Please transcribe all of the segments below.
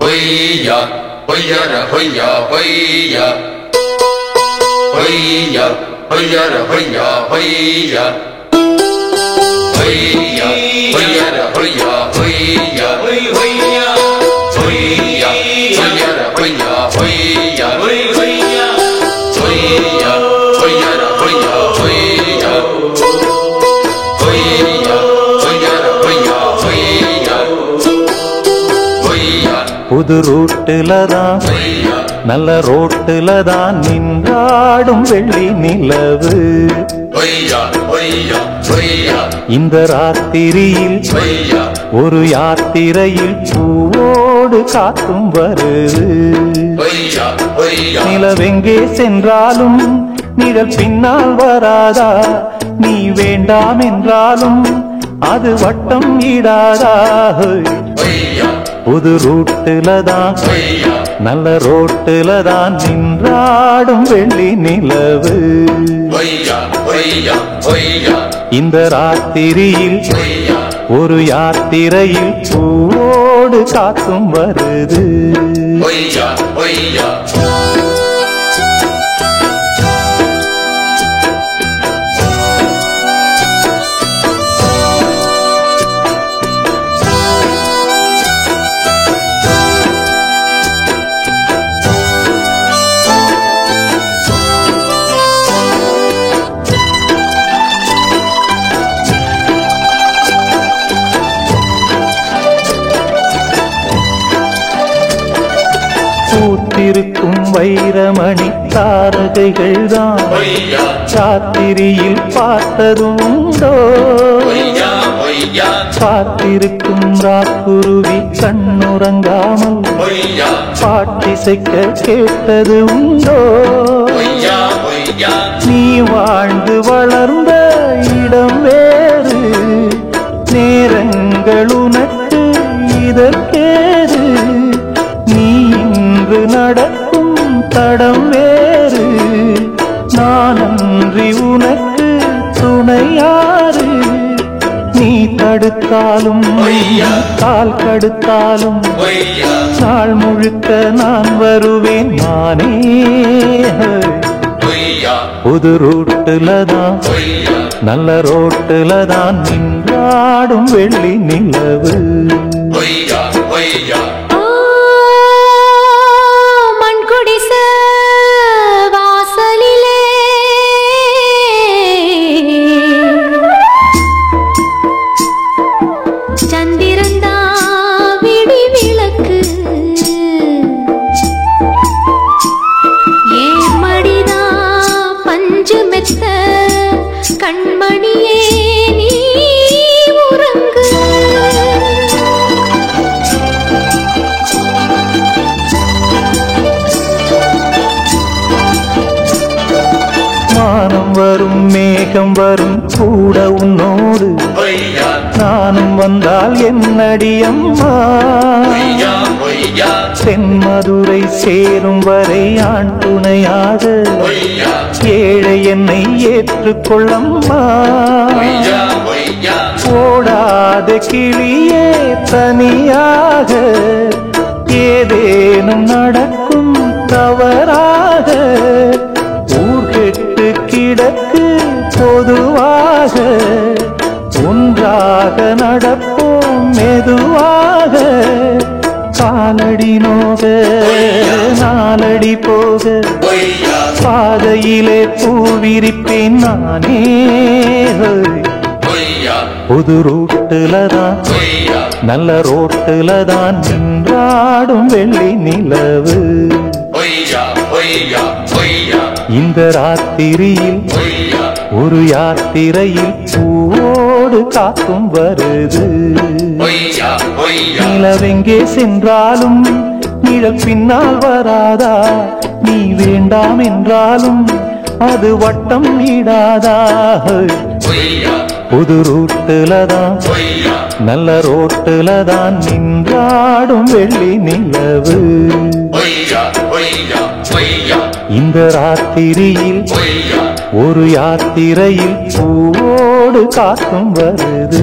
ஹொய்யா ஹொய்யர ஹொய்யா ஹொய்யா ஹொய்யா ஹொய்யர ஹொய்யா ஹொய்யா ஹொய்யா ஹொய்யர ஹொய்யா ஹொய்யா ஹொய்யா ஹொய்யா ஹொய்யர ஹொய்யா ஹொய்யா ஹொய்யா ஹொய்யா ஹொய்யர ஹொய்யா ஹொய்யா ஹொய்யா ஹொய்யர ஹொய்யா ஹொய்யா ஹொய்யா புது ரூட்டுல தான் நல்ல ரோட்டுல தான் நின்றாடும் வெள்ளி நிலவு இந்த ராத்திரியில் ஒரு யாத்திரையில் பூவோடு காத்தும் வருது நிலவெங்கே சென்றாலும் நிழல் பின்னால் வராதா நீ வேண்டாம் என்றாலும் அது வட்டம் ஈடாதா புது ரூட்டுல தான் நல்ல ரோட்டுல தான் நின்றாடும் வெள்ளி நிலவு இந்த ராத்திரியில் ஒரு யாத்திரையில் பூவோடு காத்தும் வருது பூத்திருக்கும் வைரமணி தாரகைகள் தான் சாத்திரியில் பார்த்ததும் உண்டோ காத்திருக்கும் ராக்குருவி கண்ணுறங்காமல் பாட்டிசைக்க கேட்டது உண்டோ நீ வாழ்ந்து வளர்ந்த இடம் வேறு நேரங்கள் உனக்கு இதற்கேது நீ இன்று நடக்கும் தடம் வேறு நான் அன்றி உனக்கு துணையாறு நீ தடுத்தாலும் கால் கடுத்தாலும் நாள் முழுக்க நான் வருவேன் நானே புது ரூட்டுல தான் நல்ல ரோட்டுல தான் நின்றாடும் வெள்ளி நிலவு கண்மணியே நீ உறங்கு மானம் வரும் மேகம் வரும் கூட உன்னோடு நானும் வந்தால் என்னடி அம்மா தென்மதுரை சேரும் வரை ஆண் துணையாக ஏழை என்னை ஏற்றுக்கொள்ளம்மா ஓடாத கிளியே தனியாக ஏதேனும் நடக்கும் தவறாக ஊர் கெட்டு கிடக்கு பொதுவாக ஒன்றாக நடப்போம் மெதுவாக காலடி நோக நாலடி போக பாதையிலே பூவிரிப்பேன் நானே புது ரூட்டுல தான் நல்ல ரோட்டுல தான் நின்றாடும் வெள்ளி நிலவு இந்த ராத்திரியில் ஒரு யாத்திரையில் பூவோடு காத்தும் வருது நிலவெங்கே சென்றாலும் நிழல் பின்னால் வராதா நீ வேண்டாம் என்றாலும் அது வட்டம் ஈடாதா புது ரூட்டுல தான் நல்ல ரோட்டுல தான் நின்றாடும் வெள்ளி நிலவு இந்த ராத்திரியில் ஒரு யாத்திரையில் பூவோடு காத்தும் வருது.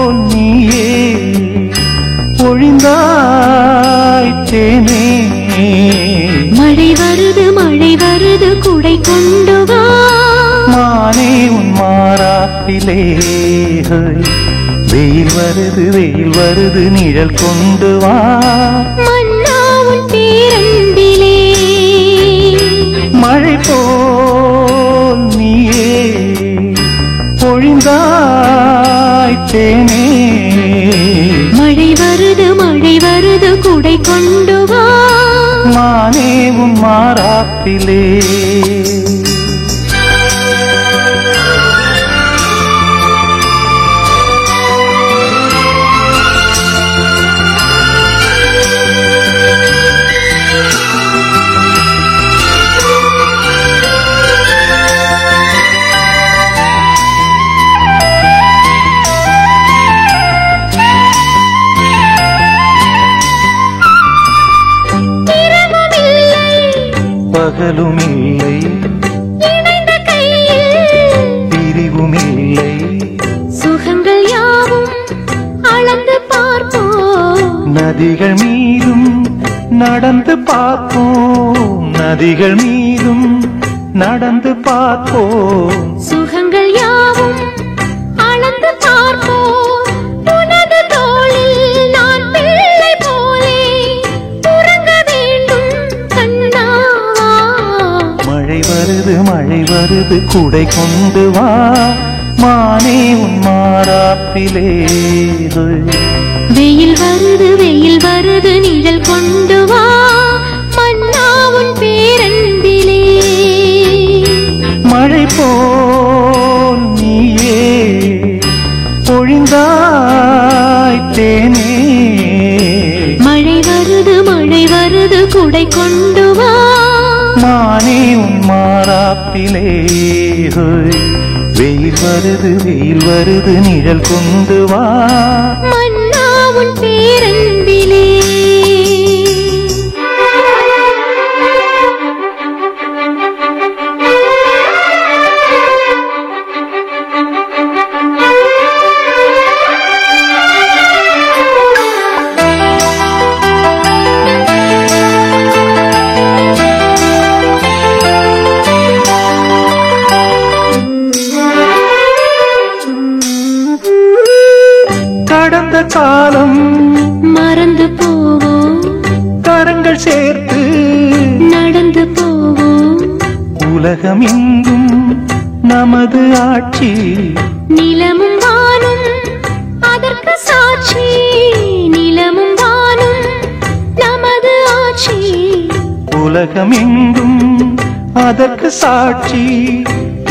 தேனே மழை வருது குடை கொண்டு வா மானே உன் மாறாப்பிலே வெயில் வருது நிழல் கொண்டு வா மன்னா உன் பேரன்பிலே மழை போல் நீயே பொழிந்தாய் தேனே மழை வருது குடை கொண்டு வா மானே உன் மாறாப்பிலே பகலுமில்லை இணைந்த கையில் பிரிவுமில்லை சுகங்கள் யாவும் அளந்து பார்ப்போம் நதிகள் மீதும் நடந்து பார்ப்போம் நதிகள் மீதும் நடந்து பார்ப்போம் சுகங்கள் யாவும் அளந்து பார்ப்போம் உனது தோளில் நான் பிள்ளை போலே உறங்க வேண்டும் கண்ணாவா மழை வருது குடை கொண்டு வா மானே உன் மாறாப்பிலே வெயில் வருது நிழல் கொண்டு வா மன்னா உன் பேரன்பிலே மழை போல் நீயே பொழிந்தாய் தேனே மழை வருது குடை கொண்டு வா மானே உன் மாறாப்பிலே வெயில் வருது நிழல் கொண்டு வா மன்னா உன் பேரன்பிலே கடந்த காலம் மறந்து போவோம் கரங்கள் சேர்த்து நடந்து போவோம் உலகம் எங்கும் நமது ஆட்சி நிலமும் வானும் அதற்கு சாட்சி நிலமும் வானும் நமது ஆட்சி உலகம் எங்கும் அதற்கு சாட்சி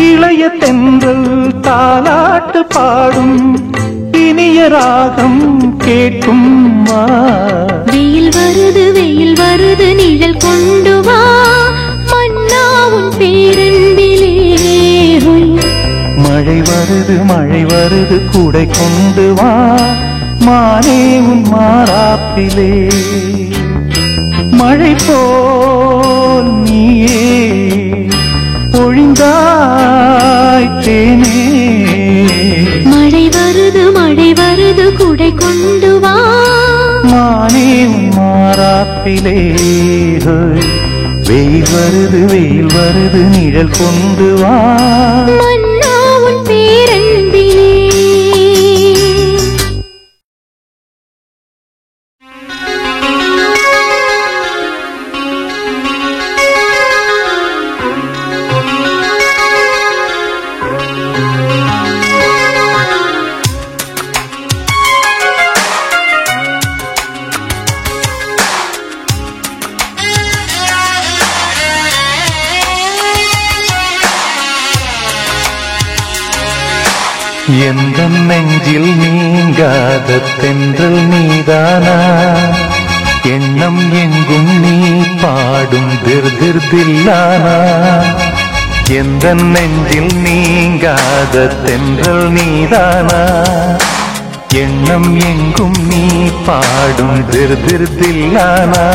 இளைய தென்றல் தாலாட்டு பாடும் இனிய ராகம் கேட்கும் வா வெயில் வருது நிழல் கொண்டு வா மன்னா உன் பேரன்பிலே மழை வருது கூடை கொண்டு வா மானே உன் மாறாப்பிலே மழை போல் நீயே பொழிந்தாய் தேனே மழை வருது குடை கொண்டு வா மானே உன் மாறாப்பிலே வெயில் வருது நிழல் கொண்டு வா மன்னா உன் பேரன்பிலே எந்த நெஞ்சில் நீங்காத தென்றல் நீதானா எண்ணம் எங்கும் நீ பாடும் திர்தில்லானா எந்த நெஞ்சில் நீங்காத தென்றல் நீதானா எண்ணம் எங்கும் நீ பாடும் திர்தில்லானா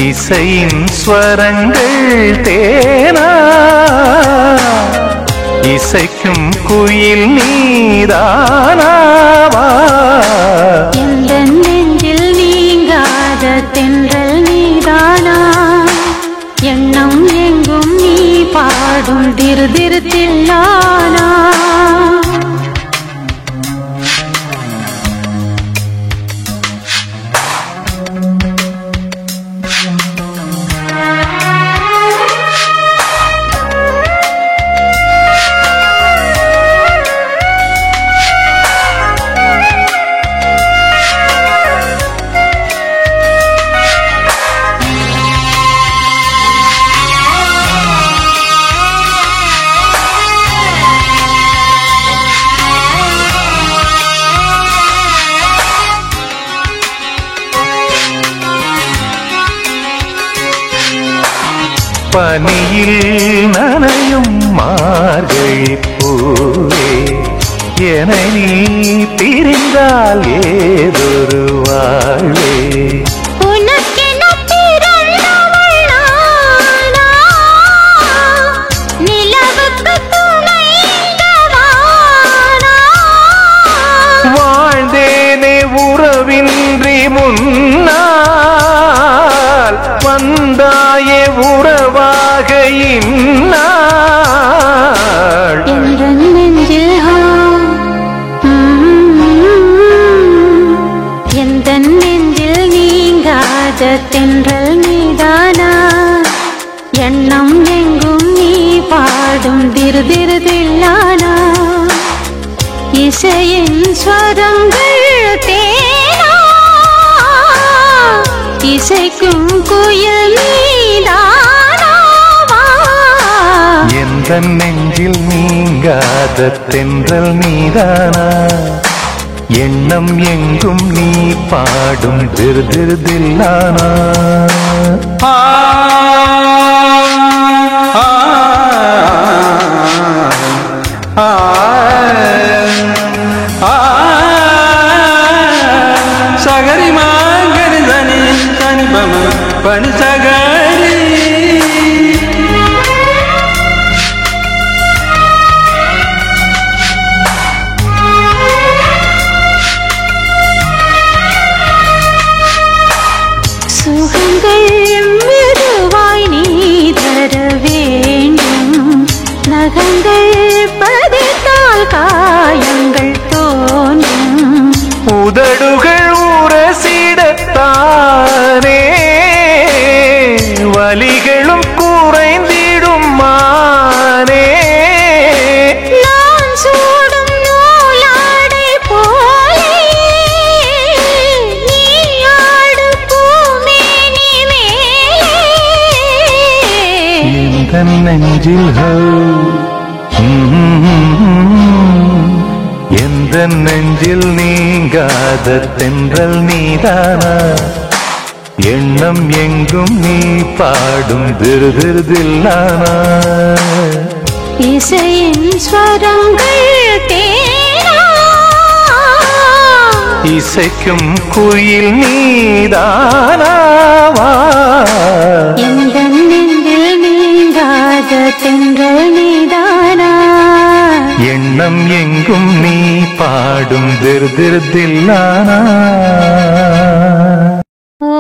இசையின் ஸ்வரங்கள் தேனா இசைக்கும் குயில் நீதானாவா எந்த நெஞ்சில் நீங்காத தென்றல் நீதானா எண்ணம் எங்கும் நீ பாடும் திரு திரு தில்லானா பனியில் நனையும் மார்கழி பூவே என நீ பிரிந்தால் ஏதொரு வாழ்வே வாழ்ந்தேனே உறவின்றி முன்னால் வந்தாயே உறவாக இந்நாள் எந்த நெஞ்சில் நீங்காத தென்றல் நீதானா எண்ணம் எங்கும் நீ பாடும் திரு திரு தில்லானா இசையின் ஸ்வரங்கள் தேனா இசைக்கும் குயில் நீதானாவா எந்த நெஞ்சில் நீங்காத தென்றல் நீதானா எண்ணம் எங்கும் நீ பாடும் திரு திரு தில்லானா சகரி மாங்கரி தனி தனி பம பனி சகரி சுகங்கள் மெதுவாய் நீ தர வேண்டும் நகங்கள் பதித்தால் காயங்கள் தோன்றும் உதடுகள் உரசிடத்தானே வலிகளும் குறைந்திடும் மானே நான் சூடும் நூலாடை போலே நீ ஆடு பூமேனி மேலே எந்த நெஞ்சில் எந்த நெஞ்சில் நீங்காத தென்றல் நீதானா எண்ணம் எங்கும் நீ பாடும் திரு திரு தில்லானா இசையின் ஸ்வரங்கள் தேனா இசைக்கும் குயில் நீதானாவா எந்த நெஞ்சில் நீங்காத தென்றல் நீதானா எண்ணம் எங்கும் நீ பாடும் திரு திரு தில்லானா ஓ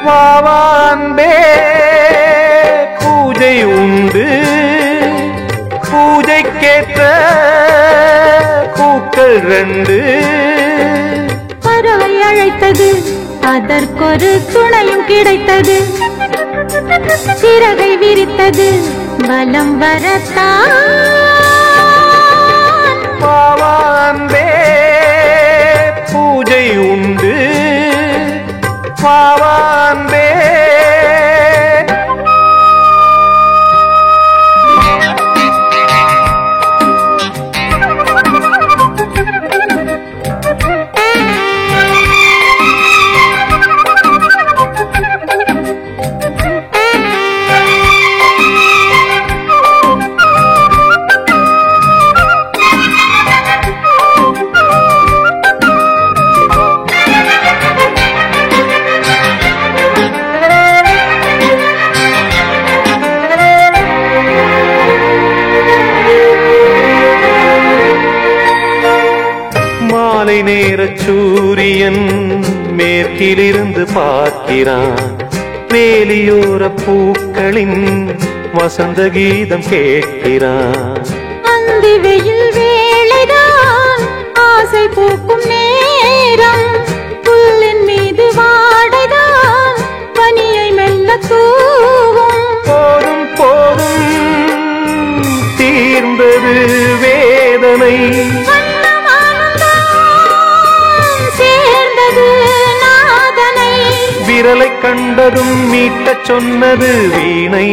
வாவான்பே பூஜை உண்டு பூஜைக்கேற்ற பூக்கள் ரெண்டு பறவை அழைத்தது அதற்கொரு துணையும் கிடைத்தது சிறகை விரித்தது வலம் வரத்தான் வாவான்பே அன்பே பூஜை உண்டு வாவா அன்பே. மாலை நேர சூரியன் மேற்கிலிருந்து பார்க்கிறான். வேலியோர பூக்களின் வசந்த கீதம் கேட்கிறான். அந்தி வெயில் வேளைதான் ஆசை பூக்கும் நேரம். புல்லின் மீது வாடைதான் பனியை மெல்ல தூவும். போதும் போதும் தீர்ந்தது வேதனை. விரலை கண்டதும் மீட்டச் சொன்னது வீணை.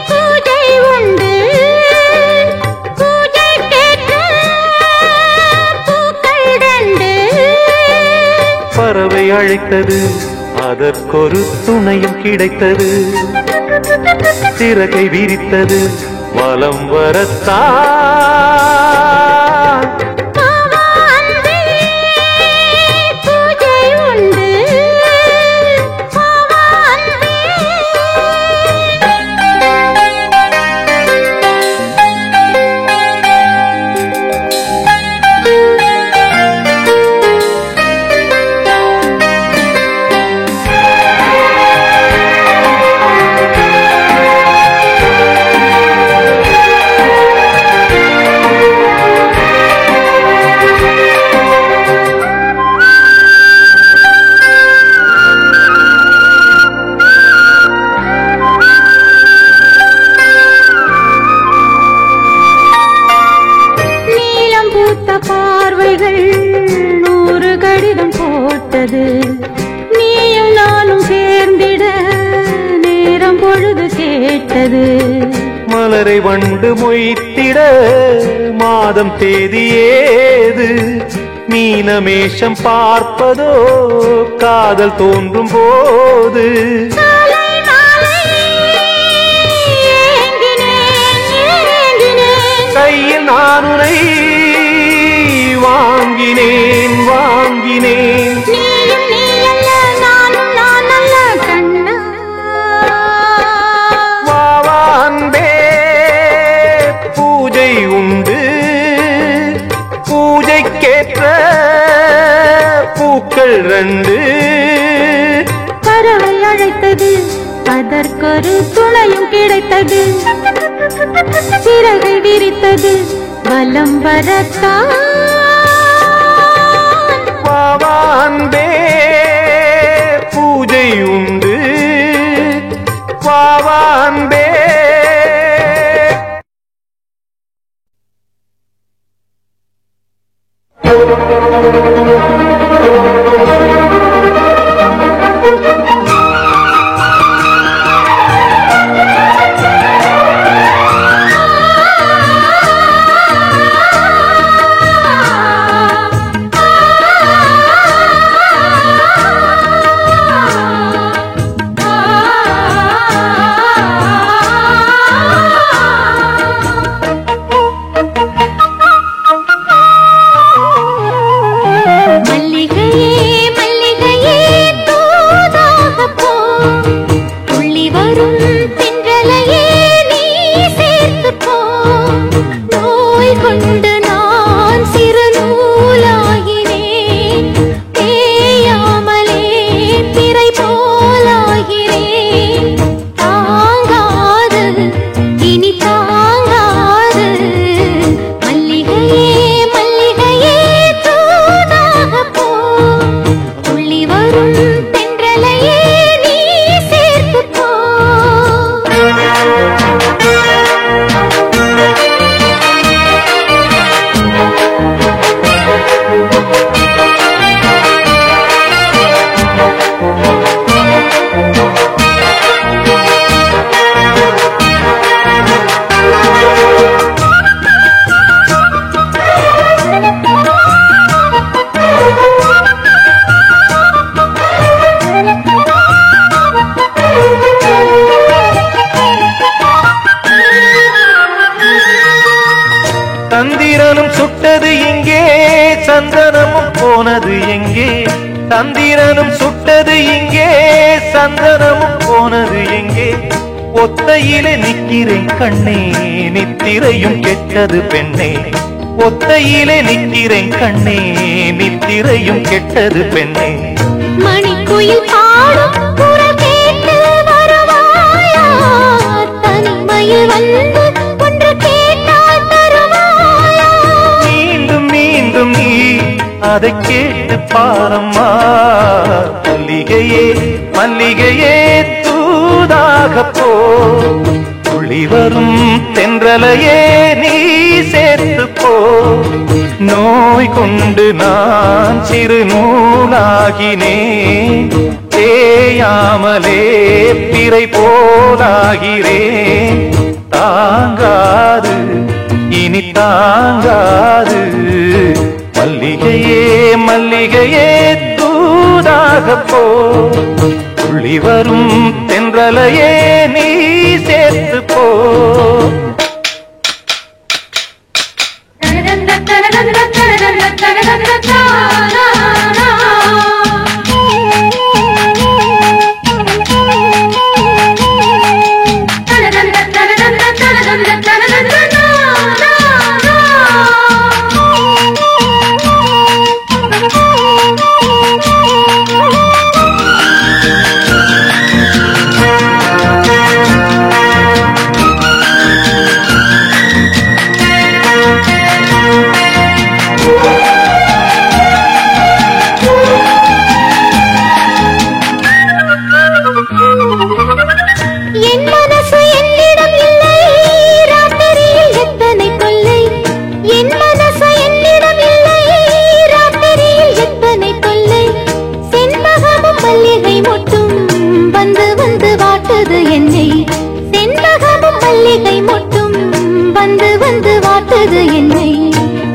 பூஜை உண்டு பூஜை கேட்ட பூக்கள் ரெண்டு. பறவை அழைத்தது அதற்கொரு துணையும் கிடைத்தது. சிறகை விரித்தது வலம் வரத்தான். பார்வைகள் 100 கடிதம் போட்டது. நீயும் நானும் சேர்ந்திட நேரம் பொழுது கேட்டது. மலரை வண்டு மொய்த்திட மாதம் தேதி ஏது. மீனமேஷம் பார்ப்பதோ காதல் தோன்றும் போது. கையில் நானுரை வாங்கினேன் வாங்கினேன். நீயும் நீ அல்ல நானும் நான் அல்ல கண்ணா. வாவா அன்பே பூஜை உண்டு பூஜைக்கேற்ற பூக்கள் ரெண்டு. பறவை அழைத்தது அதற்கொரு துணையும் கிடைத்தது. சிறகை விரித்தது வலம் வரத்தான். வாவா அன்பே பூஜை உண்டு வாவா அன்பே. சந்திரனும் சுட்டது இங்கே சந்தனமும் போனது எங்கே சந்திரனும் சுட்டது இங்கே சந்தனமும் போனது எங்கே ஒத்தையிலே நிக்கிறேன் கண்ணே நித்திரையும் கெட்டது பெண்ணே ஒத்தையிலே நிக்கிறேன் கண்ணே நித்திரையும் கெட்டது பெண்ணே மணிக்குயில் பாடும் குரல் கேட்டு வருவாயா தனிமையில் வந்து ஒன்று கேட்டால் தருவாயா மீண்டும் மீண்டும் நீ அதை கேட்டு பாரம்மா மல்லிகையே மல்லிகையே தூதாக போ துளி வரும் தென்றலையே நீ சேர்த்து போ நோய் கொண்டு நான் சிறு நூலாகினேன் தேயாமலே பிறை போலாகிறேன் தாங்காது இனி தாங்காது மல்லிகையே மல்லிகையே தூதாக போ துளி வரும் தென்றலையே நீ சேர்த்து போ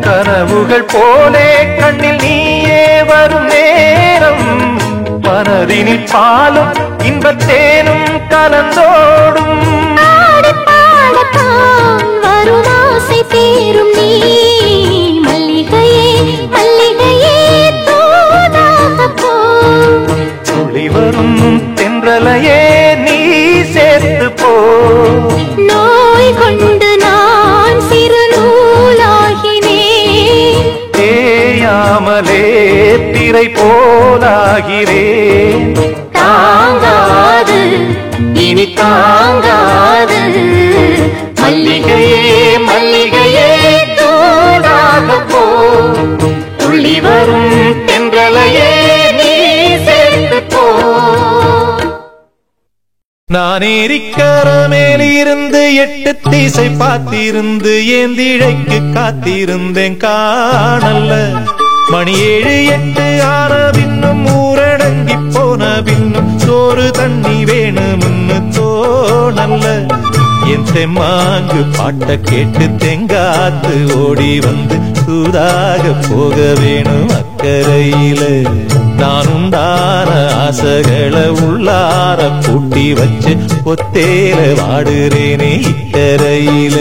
கனவுகள் போலே கண்ணில் நீயே வரும் நேரம் மனதினில் பாலும் இன்பத்தேனும் கலந்தோடும் வரும் ஆசை தேரும் நீ மல்லிகையே மல்லிகையே தூதாக போ துளி வரும் தென்றலையே நீ சேர்த்து போ நோய் கொண்டு நான் சிறு நூலாகினேன் தேயாமலே திரை போலாகிறேன் தாங்காது இனி தாங்காது மல்லிகையே மல்லிகையே தூதாக போ துளி வரும் தென்றலையே நீ சேர்த்து போ நான் ஏரிக்கர மேலிருந்து 8 திசை பார்த்திருந்து ஏந்திழைக்கு காத்திருந்தேன் காணல்ல மணி 7 8 ஆன பின்னும் ஊரடங்கி போன பின்னும் சோறு தண்ணி வேணும்னு தோணல்ல என் தெம்மாங்கு பாட்ட கேட்டு தெங்காத்து ஓடி வந்து சூதாக போக வேணும் அக்கறையில நான் உண்டான ஆசைகளை உள்ளார பூட்டி வச்சு பொத்தேல வாடுறேனே இக்கரையில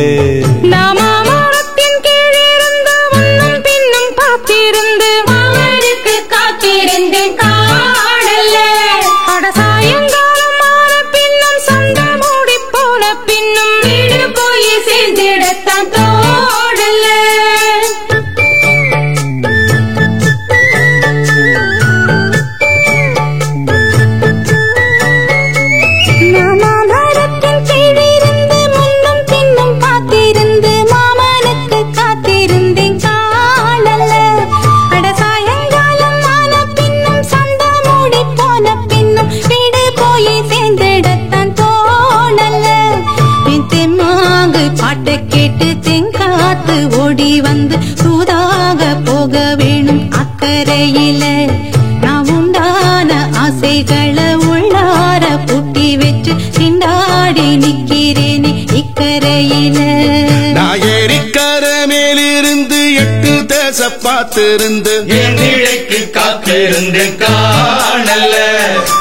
பார்த்திருந்து ஏந்திழைக்கு காத்திருந்தேன் காணல்ல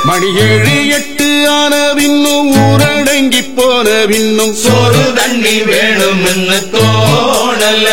மணி 7 8 ஆன பின்னும் ஊரடங்கி போன பின்னும் சோறு தண்ணி வேணும்னு தோண காணல்ல.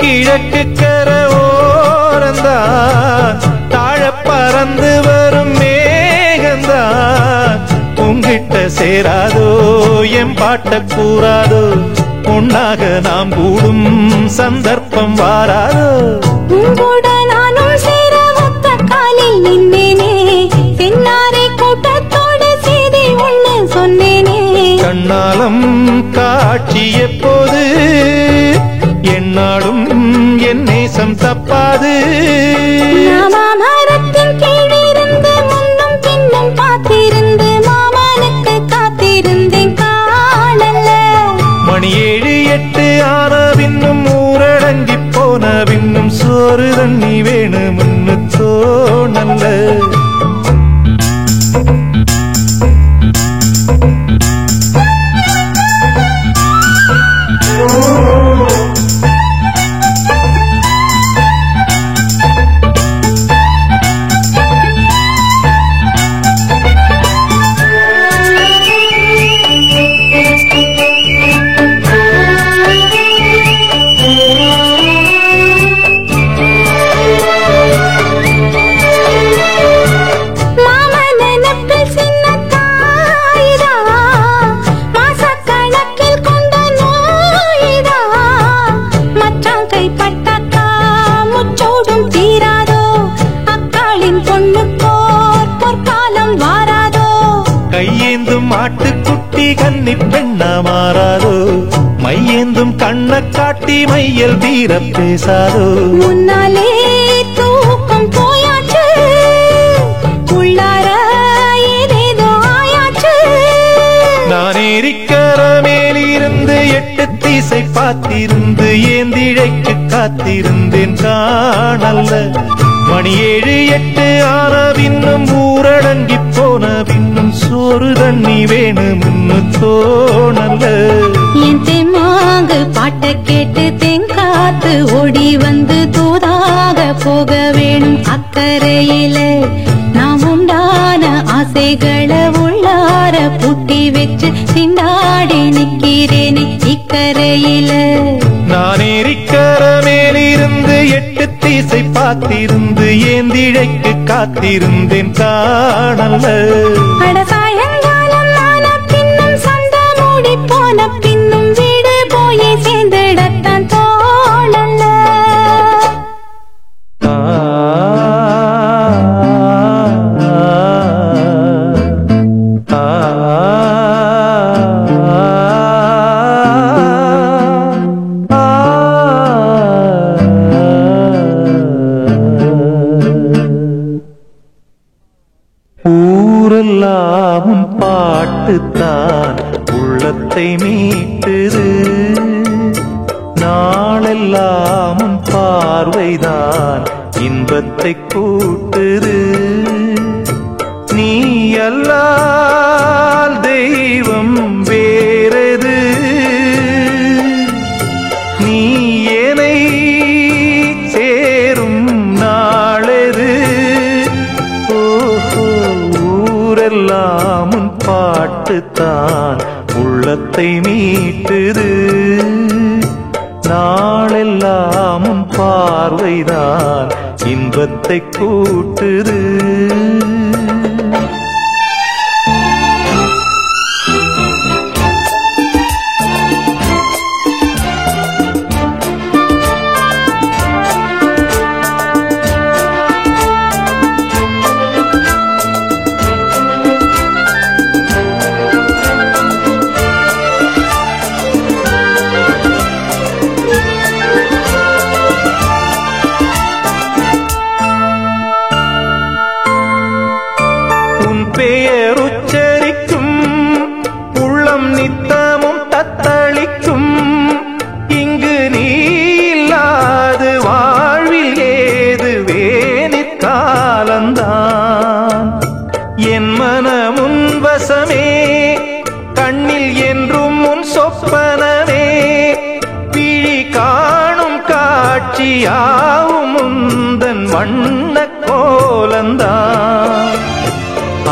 கிழக்கு கரோரந்தான் தாழ பறந்து வரும் மேகந்தான் உங்கிட்ட சேராதோ என் பாட்ட கூறாதோ உன்னாக நாம் கூடும் சந்தர்ப்பம் வாராதோ. உங்கூட நானும் சேர ஒத்த காலில் நின்னேனே தென்னாரை கூட்டத்தோடு செய்தி ஒண்ணு சொன்னேனே. கண்ணாலம் காட்சி எப்போது என்னாடும் என் நேசம் தப்பாது. மரத்தின் கீழிருந்து முன்னும் பின்னும் பார்த்திருந்து மாமனுக்கு காத்திருந்தேன் காணல்ல. மணி 7 8 ஆன பின்னும் ஊரடங்கி போன பின்னும் சோறு தண்ணி வேணும்னு தோணல்ல. மாட்டுக்குட்டி கன்னி பெண்ணா மாறாதோ மையேந்தும் கண்ண காட்டி மையல் தீர பேசாதோ. முன்னாலே தூக்கம் போயாச்சு உள்ளார ஏதேதோ ஆயாச்சு. நான் ஏரிக்கர மேலிருந்து 8 திசை பார்த்திருந்து ஏந்திழைக்கு காத்திருந்தேன் காணல்ல. மணி 7 8 ஆன பின்னும் ஊரடங்கி போன பின்னும் சோறு தண்ணி வேணும்னு தோணல்ல. என் தெம்மாங்கு பாட்ட கேட்டு தெங்காத்து ஓடி வந்து தூதாக போக வேணும் அக்கறையில. நாம் உண்டான ஆசைகளை உள்ளார பூட்டி வச்சு திண்டாடி நிக்கிறேனே இக்கரையில. நான் ஏரிக்கர மேலிருந்து 8 திசை பார்த்திருந்து ஏந்திழைக்கு காத்திருந்தேன் காணல்ல. சாயங்காலம் ஆன பின்னும் சந்த மூடி போன பின்னும் வீடு போய் சேர்ந்திடத்தான் தோணல்ல. ஊரெல்லாம் பாட்டுத்தான் உள்ளத்தை மீட்டுது நாளெல்லாம் பார்வைதான் இன்பத்தை கூட்டுது. நீ அல்லால் தெய்வம் வேறது நீ என்னை சேரும் நாளெது. ஊரெல்லாம் பாட்டுத்தான் உள்ளத்தை மீட்டுது நாளெல்லாம் பார்வைதான் இன்பத்தை கூட்டுது. பெயருச்சரிக்கும் உள்ளம் நித்தமும் தத்தளிக்கும் இங்கு நீ இல்லாது வாழ்வில் ஏது யாவும் உந்தன் வண்ண கோலந்தான்.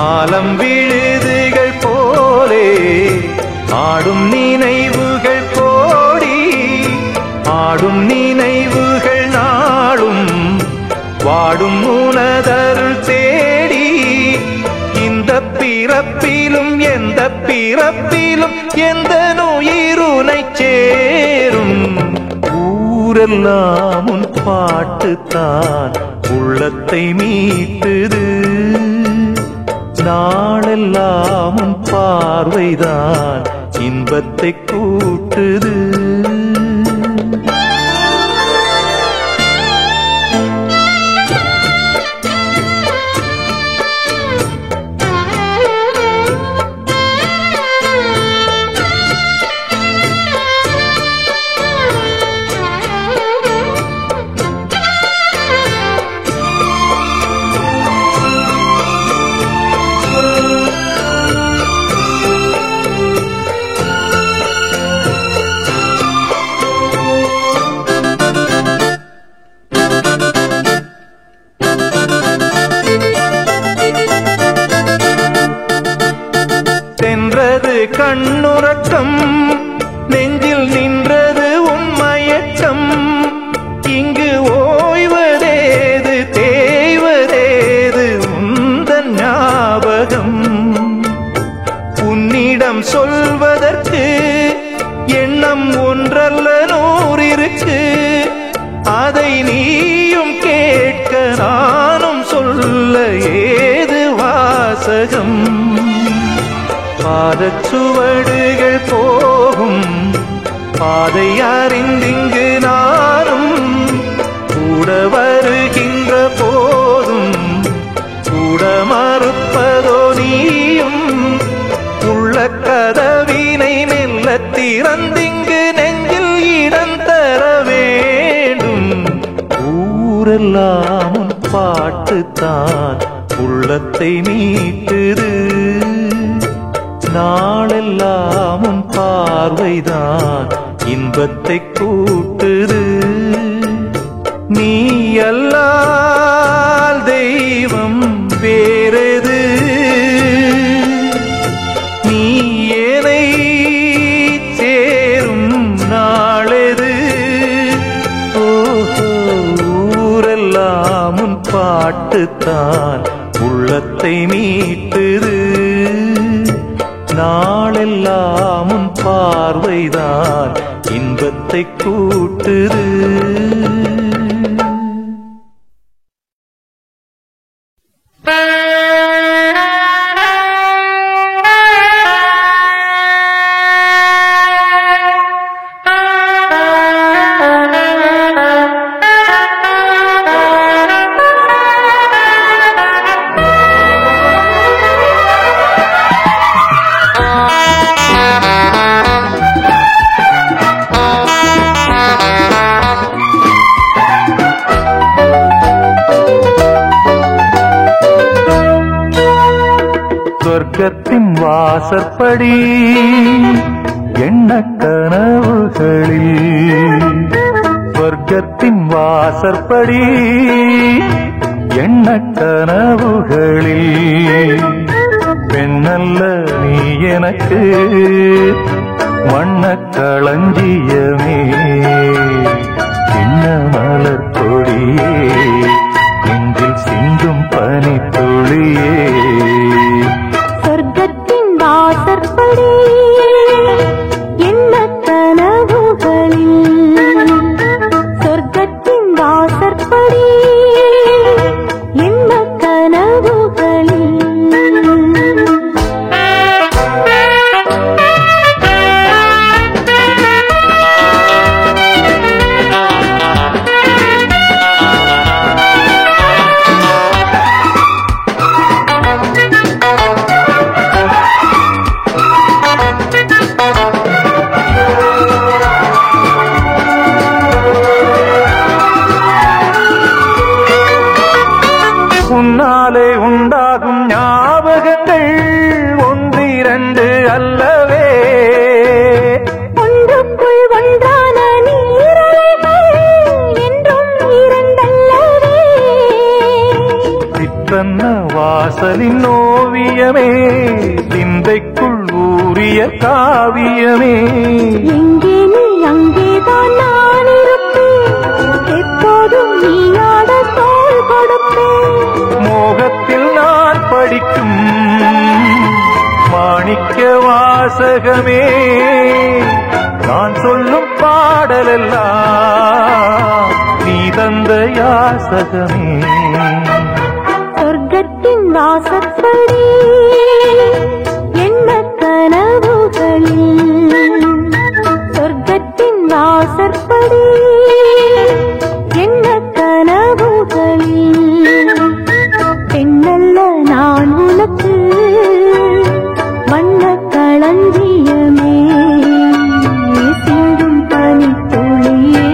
ஆலம் விழுதுகள் போலே ஆடும் நினைவுகள் கோடி, ஆடும் நினைவுகள் நாளும் வாடும் உனதருள் தேடி. இந்த பிறப்பிலும் எந்த பிறப்பிலும் எந்த உயிருனை சேரும். ஊரெல்லாம் உன் பாட்டுத்தான் உள்ளத்தை மீட்டுது. நாளெல்லாம் உன் பார்வைதான் இன்பத்தை கூட்டுது. கண்ணுறக்கம் நெஞ்சில் நின்றது உன்மயக்கம். இங்கு ஓய்வதேது தேய்வதேது உந்தன் ஞாபகம். உன்னிடம் சொல்வதற்கு எண்ணம் ஒன்றல்ல நூறிருக்கு. அதை நீயும் கேட்க நானும் சொல்ல ஏது வாசகம். பாதச்சுவடுகள் போகும் பாதை அறிந்திங்கு நானும் கூட வருகின்ற போதும் கூட மறுப்பதோ நீயும். உள்ள கதவினை மெல்ல திறந்திங்கு நெஞ்சில் இடம் தர வேண்டும். ஊரெல்லாம் உன் பாட்டுத்தான் உள்ளத்தை மீட்டுது. நாளெல்லாம் உன் பார்வைதான் இன்பத்தை கூட்டுது. நீ அல்லால் தெய்வம் வேறெது, நீ ஏனை சேரும் நாளெது. ஊரெல்லாம் உன் பாட்டுத்தான் உள்ளத்தை மீட்டுது. நாளெல்லாம் உன் பார்வைதான் இன்பத்தை கூட்டுது. சொர்க்கத்தின் வாசற்படி எண்ண கனவுகளில், சொர்க்கத்தின் வாசற்படி எண்ண கனவுகளில். பெண்ணல்ல நீ எனக்கு வண்ண களஞ்சியமே, சின்ன மலர் கொடியே, நெஞ்சில் சிந்தும் பனித்துளியே. சொர்க்கத்தின் வாசற்படி என்ன கனவுகளில், சொர்க்கத்தின் வாசற்படி என்ன கனவுகளில். உன்னாலே உண்டாகும் ஞாபகங்கள் ஒன்றிரண்டு அல்லவே, ஒன்றுக்குள் ஒன்றான நீரலைகள் என்றும் இரண்டு வாசலின் ஓவியமே சிந்தைக்குள் ஊறிய காவியமே எங்கே நீ அங்கேதான் நான் இருப்பேன் எப்போதும் நீயாட தோள் கொடுப்பேன் மோகத்தில் நான் படிக்கும் மாணிக்க வாசகமே நான் சொல்லும் பாடலெல்லாம் நீ தந்த யாசகமே சொர்க்கத்தின் வாசப்படி என்ன கனவுகளில் சொர்க்கத்தின் வாசற்படி என்ன கனவுகளில் பெண்ணல்ல நான் உனக்கு வண்ண களஞ்சியமே சிந்தும் பனித்துளியே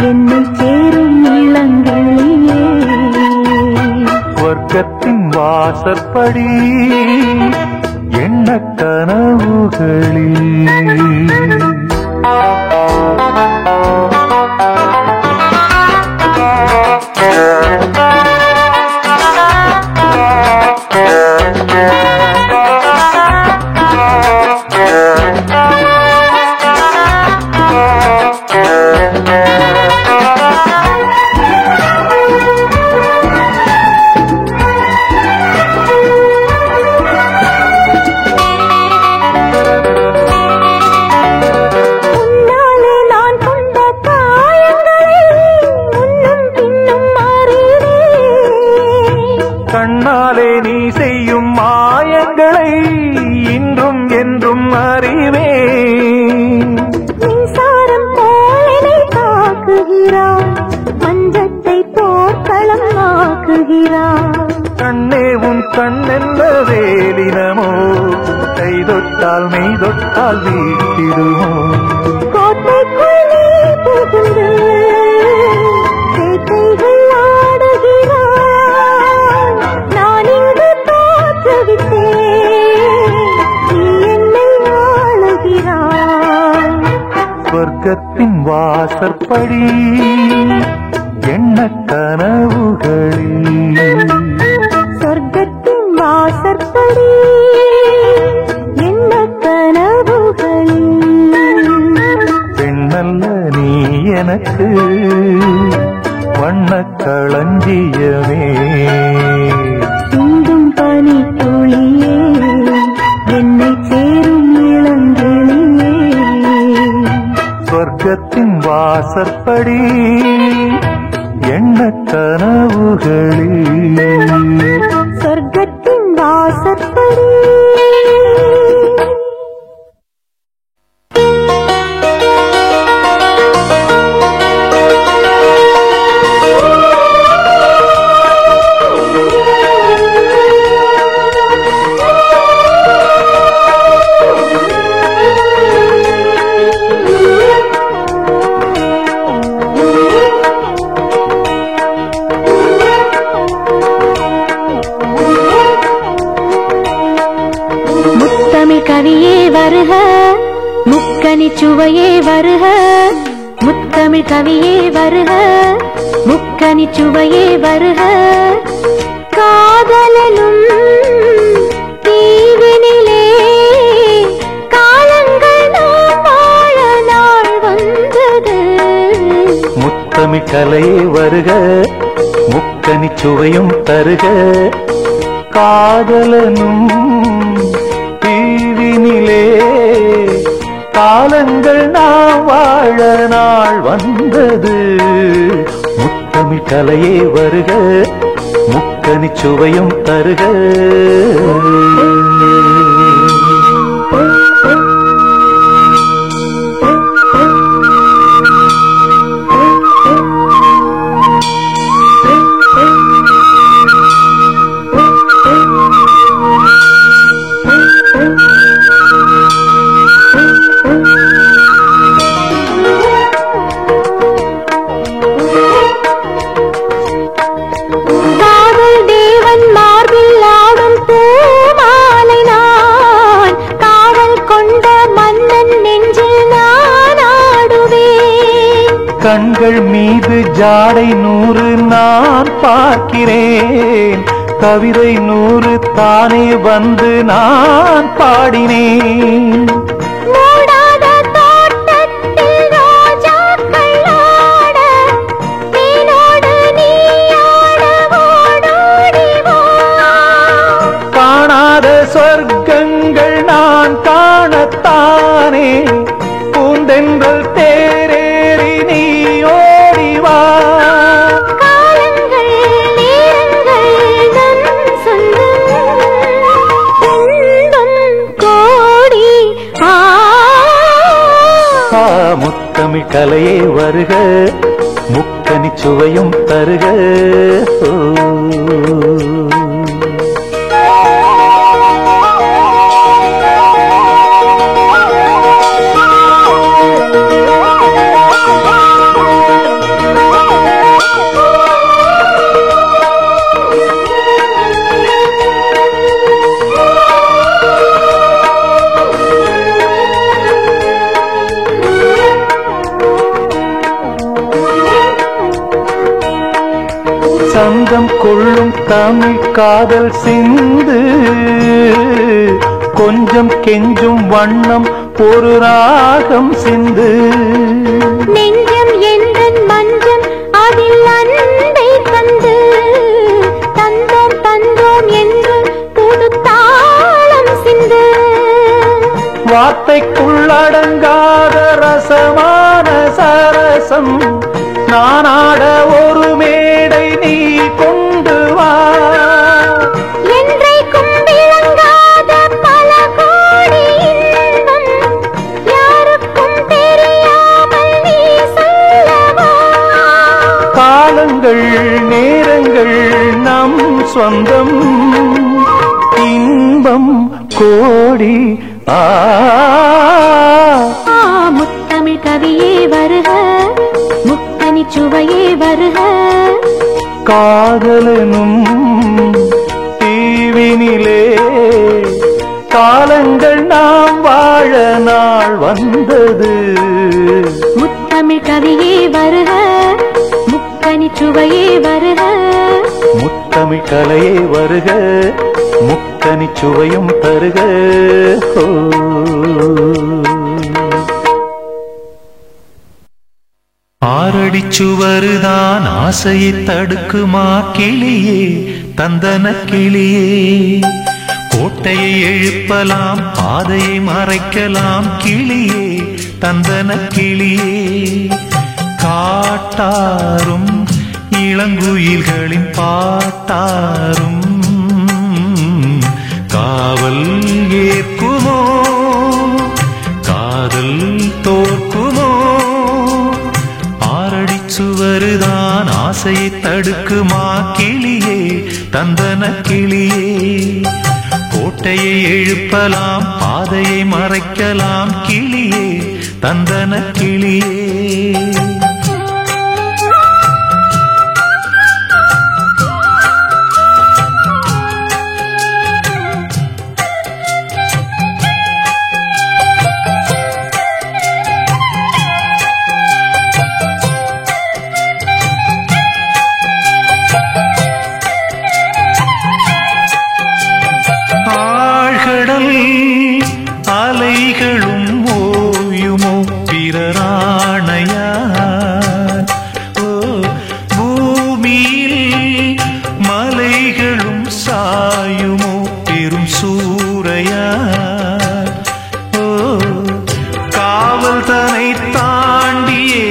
என்னை சேரும் இளங்கிளியே சொர்க்கத்தின் வாசற்படி என்ன கனவுகளில் கண்ணாலே நீ செய்யும் மாயங்களை இன்றும் என்றும் அறிவே மின்சாரம் போலனை தாக்குகிறார் மஞ்சத்தை போர்க்களம் ஆக்குகிறார் கண்ணே உன் கண்ணென்ற வேலினமோ கை தொட்டால் மெய் தொட்டால் வீட்டிடுமோ கோட்டைக்குள் நீ புகுந்து சேட்டைகள் ஆடுகிறாய் நான் இங்கு தோற்றுவிட்டேன் நீ என்னை ஆளுகிறாய் சொர்க்கத்தின் வாசற்படி என்ன கனவுகளில் சொர்க்கத்தின் வாசற்படி என்ன கனவுகளில் பெண்ணல்ல நீ எனக்கு வண்ண களஞ்சியமே சிந்தும் பனித்துளியே என்னை சேரும் இளங்கிளியே சொர்க்கத்தின் வாசற்படி என்ன கனவுகளில் சொர்க்கத்தின் வாசற்படி கவியே வருக முக்கனி சுவையே வருக முத்தமிழ் கவியே வருக முக்கனி சுவையே வருக காதலனும் தீவினிலே காலங்கள் நாம் வாழ நாள் வந்தது முத்தமிழ் கலையே வருக முக்கனி சுவையும் தருக காதலனும் தீவினிலே காலங்கள் நாம் வாழ நாள் வந்தது முத்தமிழ் கலையே வருக முக்கனி சுவையும் தருக கண்கள் மீது ஜாடை 100 நான் பார்க்கிறேன் கவிதை 100 தானே வந்து நான் பாடினேன். மூடாத தோட்டத்தில் ரோஜாக்கள் ஆட, தேனோடு நீயாட ஓடோடி வா. காணாத சொர்க்கங்கள் நான் காணத்தானே, பூந்தென்றல் தேரேறி நீ ஓடிவா. காலங்கள் நேரங்கள் நம் சொந்தம், இன்பம் கோடி. முத்தமிழ் கலையே வருக, முக்கனி சுவையும் தருக. சந்தம் கொள்ளும் தமிழ் காதல் சிந்து, கொஞ்சம் கெஞ்சும் வண்ணம் ஒரு ராகம் சிந்து. நெஞ்சம் என்றன் மஞ்சம் அதில் அன்பை தந்து, தந்தோம் தந்தோம் என்று புது தாளம் சிந்து. வார்த்தைக்குள்ளடங்காத ரசமான சரசம் நானாட ஒரு மேடை நீ கொண்டு வா. என்றைக்கும் விளங்காத பல கோடி இன்பம், யாருக்கும் தெரியாமல் நீ சொல்லவா. காலங்கள் நேரங்கள் நம் சொந்தம், இன்பம் கோடி. முத்தமிழ் கவியே வருக, முக்கனி சுவையே வருக. காதலனும் தீவினிலே காலங்கள் நாம் வாழ நாள் வந்தது. முத்தமிழ் கவியே வருக, முக்கனி சுவையே வருக. முத்தமிழ் கலையே வருக, முக்கனி சுவையும் தருக. ஆறடிச்சுவருதான் ஆசையை தடுக்குமா கிளியே, தந்தன கிளியே. கோட்டையை எழுப்பலாம், பாதையை மறைக்கலாம் கிளியே, தந்தன கிளியே. காட்டாரும் இளங்குயில்களின் பாட்டாரும் காவல் ஏற்குமோ, காதல் தோற்குமோ. ஆறடிச்சுவருதான் ஆசையை தடுக்குமா கிளியே, தந்தன கிளியே. கோட்டையை எழுப்பலாம், பாதையை மறைக்கலாம் கிளியே, தந்தன கிளியே. அலைகளும் ஓயுமோ பிறராணையார். ஓ பூமியில் மலைகளும் சாயுமோ பெரும் சூறையார். ஓ காவல் தனை தாண்டியே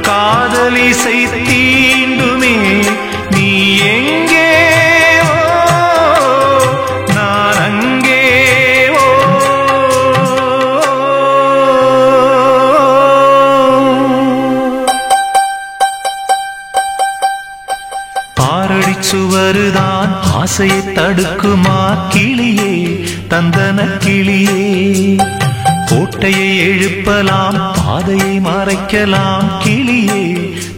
காதலிசை தீண்டுமே, நீ எங்கே சுவருதான் ஆசையை தடுக்குமா கிளியே, தந்தன கிளியே. கோட்டையை எழுப்பலாம், பாதையை மறைக்கலாம் கிளியே,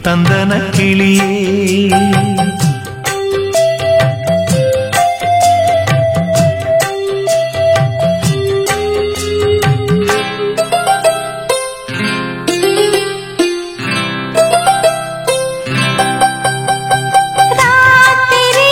தந்தன கிளியே. ராத்திரி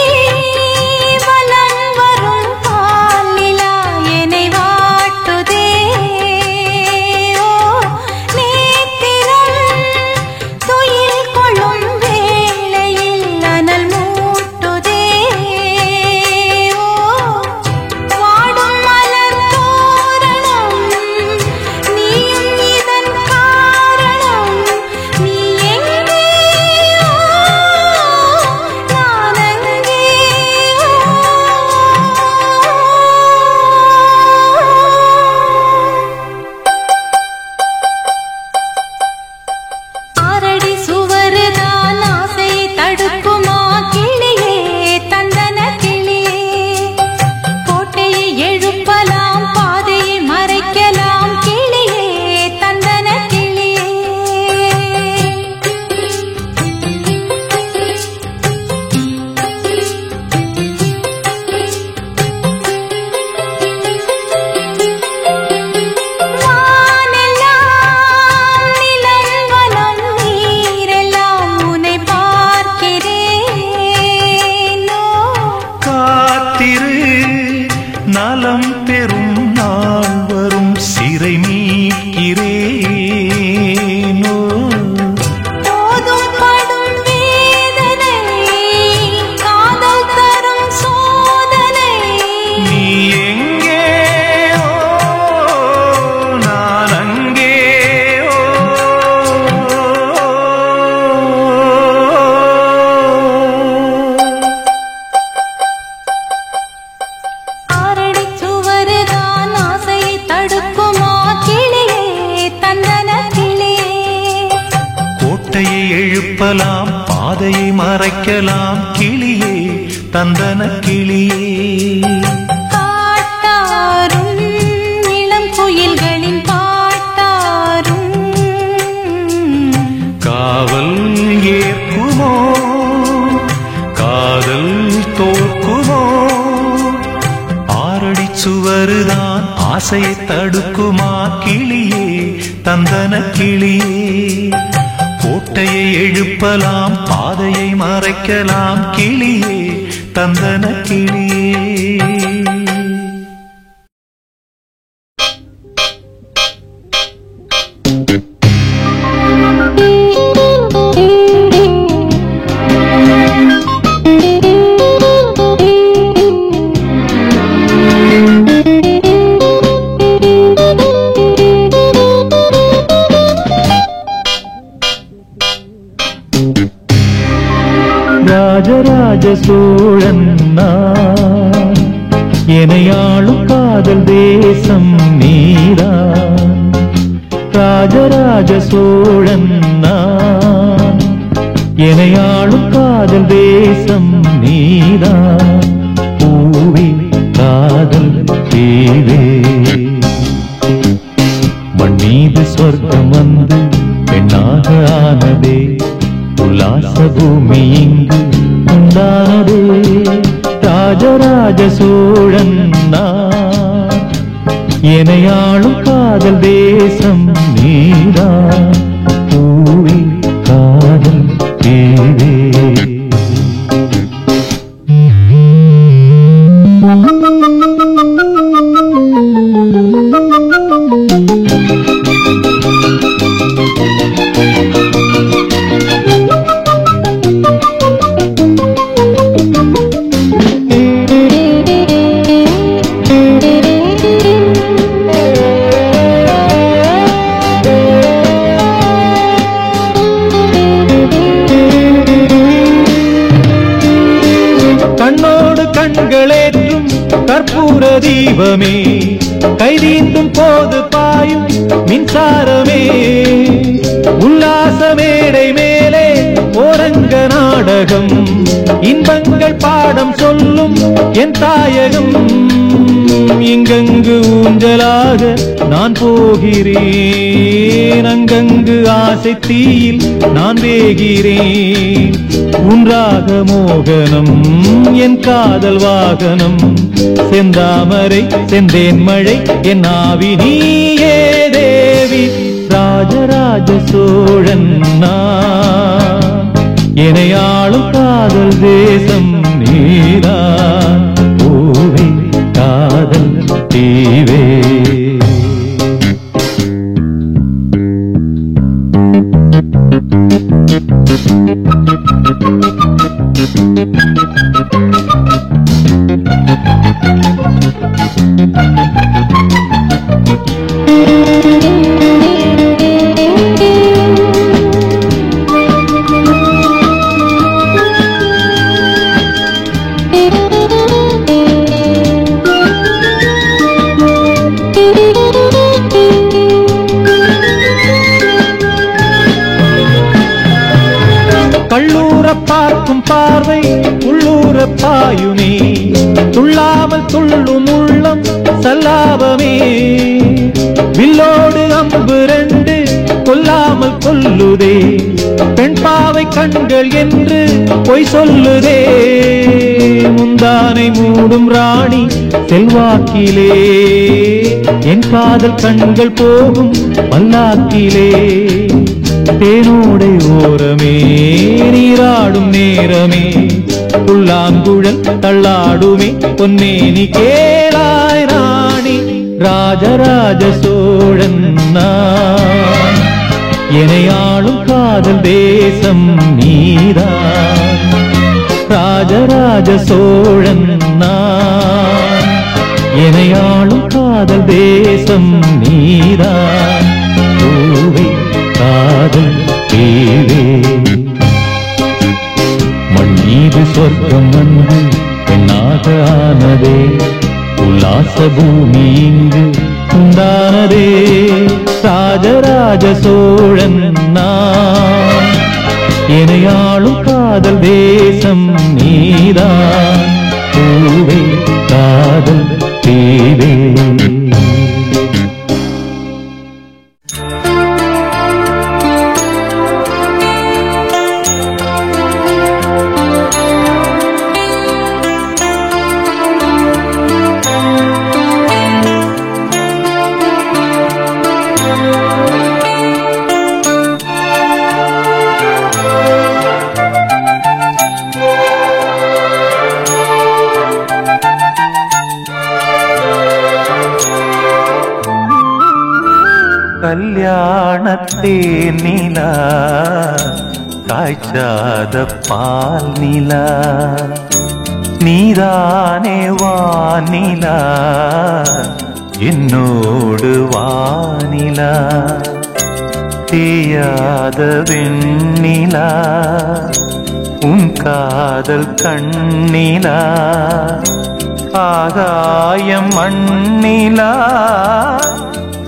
பாதையை மறைக்கலாம் கிளியே தந்தன கிளியே. காட்டாரும் இளம் குயில்களின் பாட்டாரும் காவல் ஏற்குமோ காதல் தோற்குமோ ஆரடி சுவருதான் ஆசையை தடுக்குமா கிளியே தந்தன கிளியே. கோட்டையை எழுப்பலாம் பாதையை மறைக்கலாம் கிளியே தந்தன கிளியே. ராஜராஜ சோழன் நான் எனையாளும் காதல் தேசம் நீதான். ராஜராஜ சோழன் நான் எனையாளும் காதல் தேசம் நீதான். பூவே காதல் தேவே மண்ணீது சொர்க்கம் வந்து பெண்ணாக ஆனதே. உல்லாச பூமி இங்கு உண்டானதே. ராஜராஜ சோழன் நான் எனையாளும் காதல் தேசம் நீதான். பூவே காதல் தேவே கற்பூர தீபமே கைதீண்டும் போது பாயும் மின்சாரமே. உல்லாச மேடை மேலே ஓரங்க நாடகம் இன்பங்கள் பாடம் சொல்லும் என் தாயகம். இங்கங்கு ஊஞ்சலாக நான் போகிறேன் அங்கங்கு ஆசை தீயில் நான் வேகிறேன். உன்றாக மோகனம் என் காதல் வாகனம். செந்தாமரை செந்தேன் மழை என் ஆவி நீயே தேவி. ராஜராஜ சோழன் நான் எனையாளும் காதல் தேசம் நீதான். பூவே காதல் தீவே கள்ளூர பார்க்கும் பார்வை உள்ளூர பாயுமே. துள்ளாமல் துள்ளும் உள்ளம் சல்லாபமே. வில்லோடு அம்பு ரெண்டு கொல்லாமல் கொல்லுதே. பெண் பாவை கண்கள் என்று பொய் சொல்லுதே. முந்தானை மூடும் ராணி செல்வாக்கிலே என் காதல் கண்கள் போகும் பல்லாக்கிலே. தேனோடை ஓரமே நீராடும் நேரமே. புல்லாங்குழல் தள்ளாடுமே பொன்னேனி கேளாய் ராணி. ராஜராஜ சோழன் நான் எனையாளும் காதல் தேசம் நீதான். ராஜராஜ சோழன் நான் எனையாளும் காதல் தேசம் நீதான். பூவே காதல் தேவே மண்ணீது சொர்க்கம் வந்து பெண்ணாக ஆனதே. உல்லாச பூமி இங்கு உண்டானதே. ராஜராஜ சோழன் நான் எனையாளும் காதல் தேசம் நீதான் பூவே காதல் தீவே. கல்யாணத்தே நிலா காய்ச்சாத பால் நிலா நீதானே வானிலா என்னோடு வானிலா தேயாத வெண்ணிலா உன் காதல் கண்ணிலா ஆகாயம் மண்ணிலா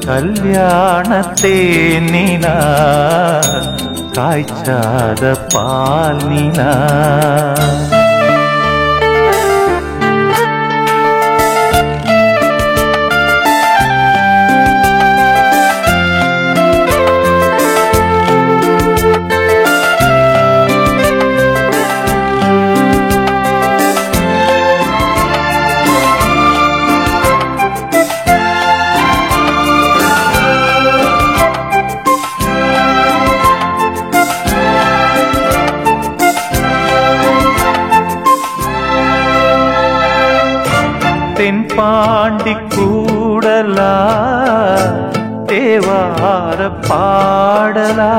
கல்யாணத்தே நிலா காய்ச்சாத பால் நிலா. தென்பாண்டி கூடலா தேவார பாடலா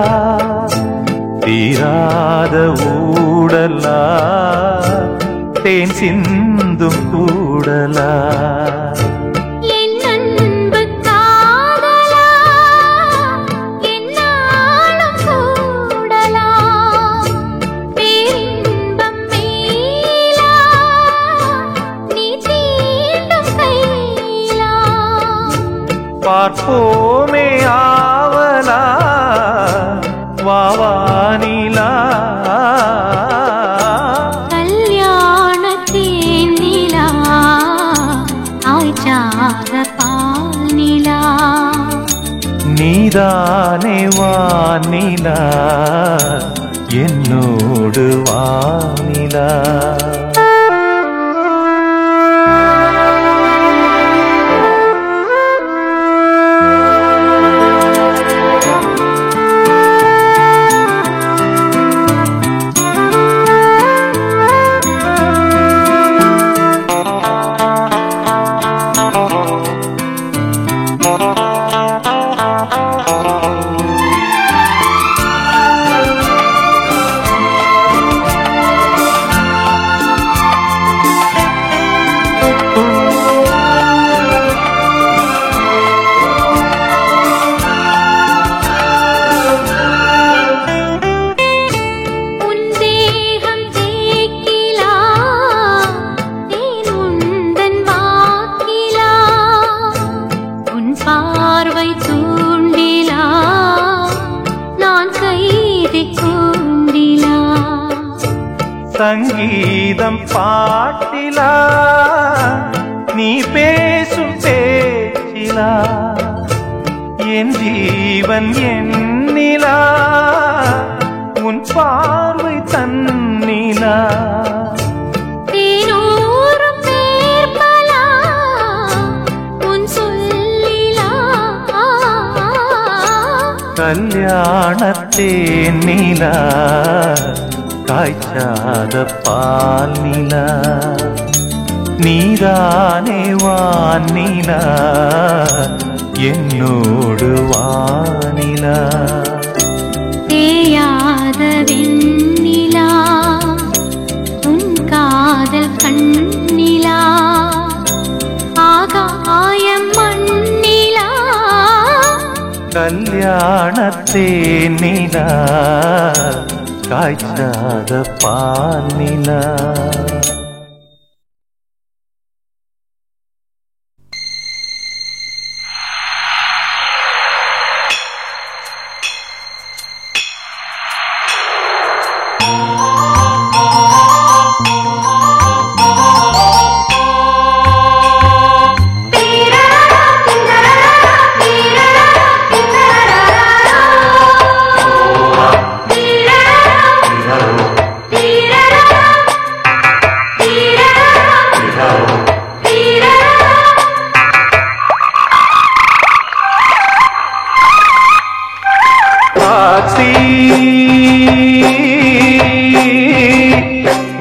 தீராத ஊடலா தேன் சிந்தும் கூடலா பார்ப்போமே ஆவலா வாவானிலா கல்யாணத்தின் நிலா ஆய்ச்சாத பால் நிலா நீதானே வானிலா என்னோடு வானிலா. சங்கீதம் பாட்டிலா நீ பேசும் பேச்சிலா என் ஜீவன் எண்ணிலா உன் பார்வை தன்னிலா கல்யாணத்தே நிலா காய்ச்சாத பால் நிலா நீதானே வானிலா என்னோடு வானிலா தேயாத வெண்ணிலா உன் காதல் கண்ணிலா ஆகாயம் மண்ணிலா கல்யாணத்தே நிலா காய்ச்சாத பால் நிலா.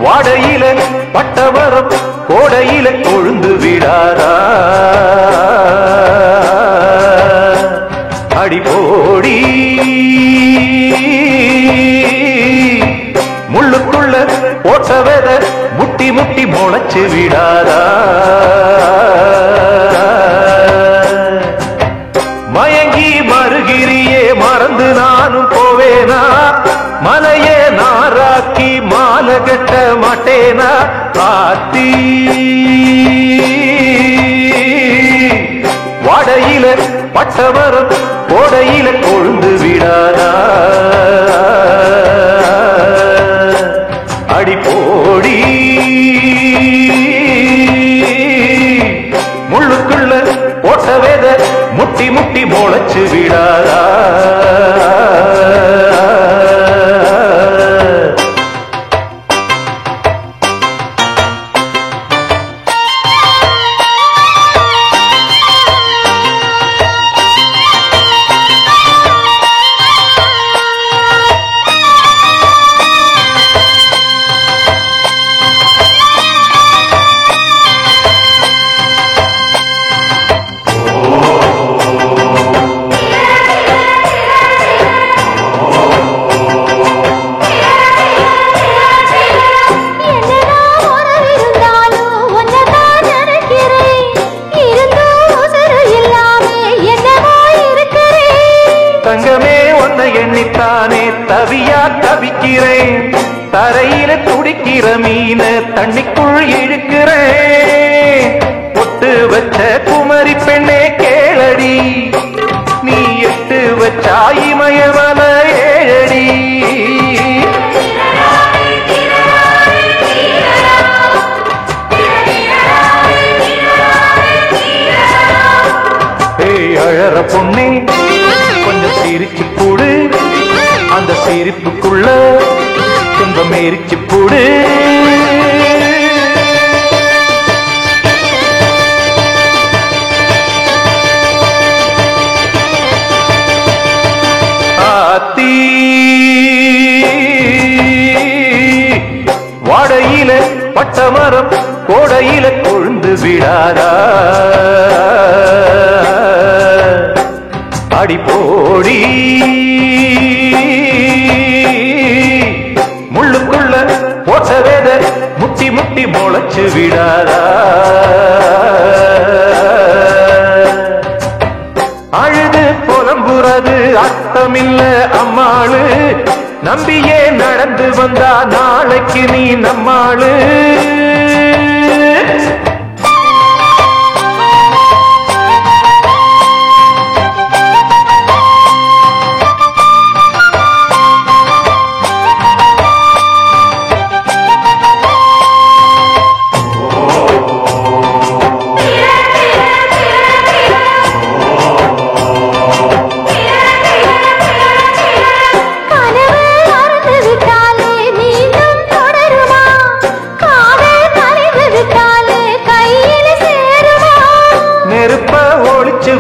வாடையில பட்டவரம் கோடையில கொழுந்து விடாதா அடிபோடி முள்ளுக்குள்ள போட்ட வெத முட்டி முட்டி முளைச்சு விடாதா மயங்கி மறுகிரியே மறந்து நானும் போவேனா மலையே நாராக்கி மாலை கட்ட மாட்டேனா காத்தி வாடையில பட்டவரம் கோடையில கொழுந்து விடாதா அடிபோடி முள்ளுக்குள்ள போட்ட வேத முட்டி முட்டி முளைச்சு விடாதா தரையில துடிக்கிற மீன தண்ணிக்குள் இழுக்கிறேன் பொட்டு வச்ச குமரி பெண்ணே கேளடி நீ எட்டு வச்சா இமயமல ஏழடி அழற பொண்ணே கொஞ்சம் சிரிச்சு போடு அந்த சிரிப்புக்குள்ள துன்பம் எரிச்சு போடு ஆத்தி வாடையில பட்டமரம் கோடையில கொழுந்து விடாதா அடிபோடி முள்ளுக்குள்ள போட்ட வேத முட்டி முட்டி முளைச்சு விடாதா அழுது புலம்புறது அர்த்தமில்ல அம்மாளு நம்பியே நடந்து வந்தா நாளைக்கு நீ நம்மாளு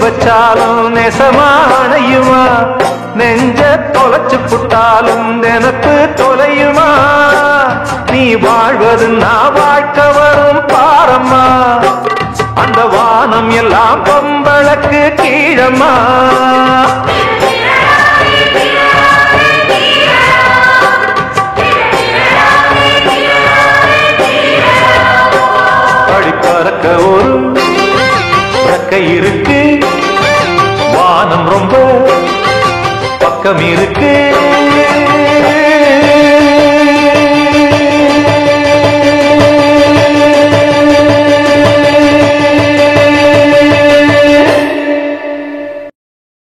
வச்சாலும் நெசமானையுமா நெஞ்ச தொலைச்சு புட்டாலும் நினப்பு தொலையுமா நீ வாழ்வது நான் வாழ்க்கை வரும் பாரம்மா அந்த வானம் எல்லாம் பொம்பளுக்கு கீழம்மா படிப்பறக்க ஒரு பறக்க இருக்கு வானம் ரொம்ப பக்கம் இருக்கு